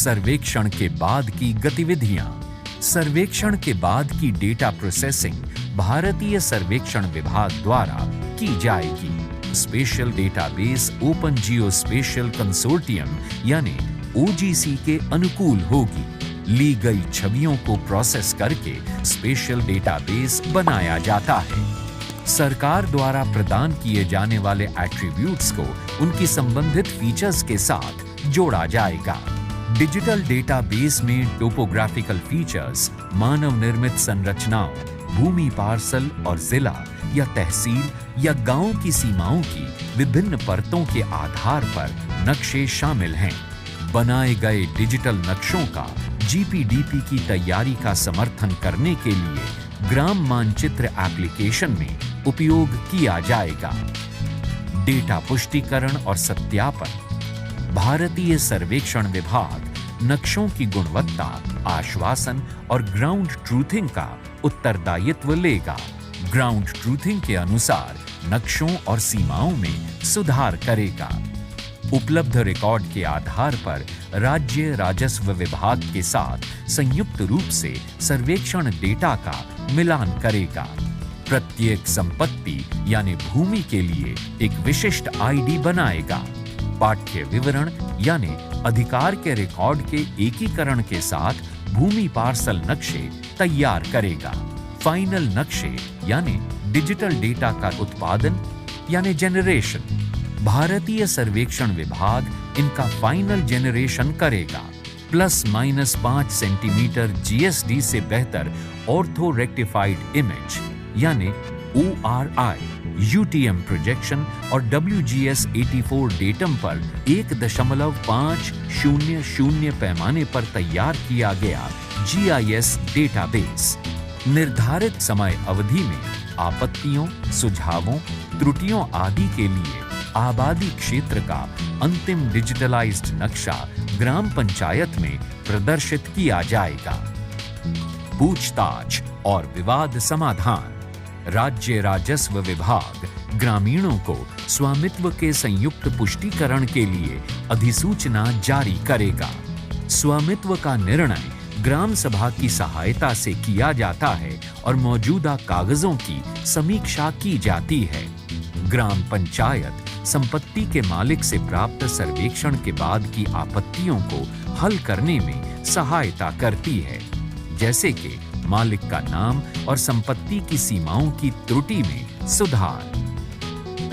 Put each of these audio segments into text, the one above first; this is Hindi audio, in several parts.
सर्वेक्षण के बाद की गतिविधियां। सर्वेक्षण के बाद की डेटा प्रोसेसिंग भारतीय सर्वेक्षण विभाग द्वारा की जाएगी। Special database open geospatial consortium यानी OGC के अनुकूल होगी। ली गई छवियों को प्रोसेस करके स्पेशल डेटाबेस बनाया जाता है। सरकार द्वारा प्रदान किए जाने वाले एट्रीब्यूट्स को उनकी संबंधित फीचर्स के साथ जोड़ा जाएगा। डिजिटल डेटाबेस में टोपोग्राफिकल फीचर्स, मानव निर्मित संरचनाओं, भूमि पार्सल और जिला या तहसील या गांव की सीमाओं की विभिन्न परतों के आधार पर नक्शे शामिल हैं। बनाए गए डिजिटल नक्शों का GPDP की तैयारी का समर्थन करने के लिए ग्राम मानचित्र एप्लीकेशन में उपयोग किया जाएगा। डेटा पुष्टिकरण और सत्यापन। भारतीय सर्वेक्षण विभाग नक्शों की गुणवत्ता, आश्वासन और ग्राउंड ट्रूथिंग का उत्तरदायित्व लेगा। ग्राउंड ट्रूथिंग के अनुसार नक्शों और सीमाओं में सुधार करेगा। उपलब्ध रिकॉर्ड के आधार पर राज्य राजस्व विभाग के साथ संयुक्त रूप से सर्वेक्षण डेटा का मिलान करेगा। प्रत्येक संपत्ति यानी भूमि के लिए एक विशिष्ट ID बनाएगा। पाठ्य विवरण यानी अधिकार के रिकॉर्ड के एकीकरण के साथ भूमि पार्सल नक्शे तैयार करेगा। फाइनल नक्शे यानी डिजिटल डेटा का उत्पादन यानी जेनरेशन। भारतीय सर्वेक्षण विभाग इनका फाइनल जेनरेशन करेगा। ±5 सेंटीमीटर GSD से बेहतर ऑर्थो रेक्टिफाइड इमेज यानी ORI, UTM प्रोजेक्शन और WGS84 डेटम पर 1.500 पैमाने पर तैयार किया गया GIS डेटाबेस। निर्धारित समय अवधि में आपत्तियों, सुझावों, त्रुटियों आदि के लिए आबादी क्षेत्र का अंतिम डिजिटलाइज्ड नक्शा ग्राम पंचायत में प्रदर्शित किया जाएगा। पूछताछ और विवाद समाधान। राज्य राजस्व विभाग ग्रामीणों को स्वामित्व के संयुक्त पुष्टिकरण के लिए अधिसूचना जारी करेगा। स्वामित्व का निर्णय ग्राम सभा की सहायता से किया जाता है और मौजूदा कागजों की समीक्षा की जाती है। ग्राम पंचायत संपत्ति के मालिक से प्राप्त सर्वेक्षण के बाद की आपत्तियों को हल करने में सहायता करती है, जैसे कि मालिक का नाम और संपत्ति की सीमाओं की त्रुटि में सुधार।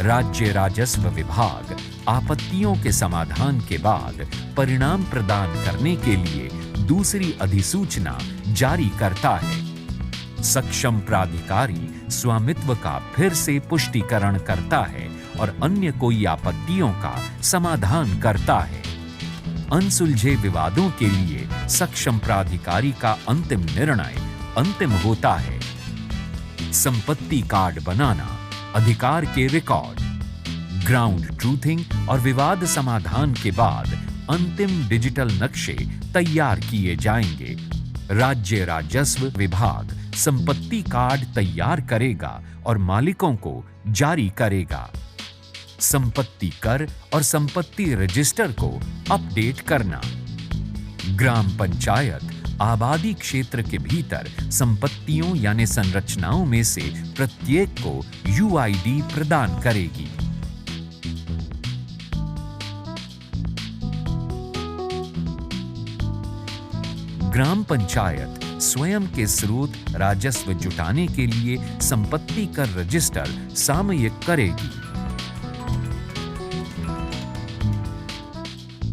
राज्य राजस्व विभाग आपत्तियों के समाधान के बाद परिणाम प्रदान करने के लिए दूसरी अधिसूचना जारी करता है। सक्षम प्राधिकारी स्वामित्व का फिर से पुष्टिकरण करता है और अन्य कोई आपत्तियों का समाधान करता है। अनसुलझे विवादों के लिए सक्षम प्राधिकारी का अंतिम निर्णय अंतिम होता है। संपत्ति कार्ड बनाना, अधिकार के रिकॉर्ड। ग्राउंड ट्रूथिंग और विवाद समाधान के बाद अंतिम डिजिटल नक्शे तैयार किए जाएंगे। राज्य राजस्व विभाग संपत्ति कार्ड तैयार करेगा और मालिकों को जारी करेगा। संपत्ति कर और संपत्ति रजिस्टर को अपडेट करना। ग्राम पंचायत आबादी क्षेत्र के भीतर संपत्तियों यानी संरचनाओं में से प्रत्येक को UID प्रदान करेगी। ग्राम पंचायत स्वयं के स्रोत राजस्व जुटाने के लिए संपत्ति कर रजिस्टर सामयिक करेगी।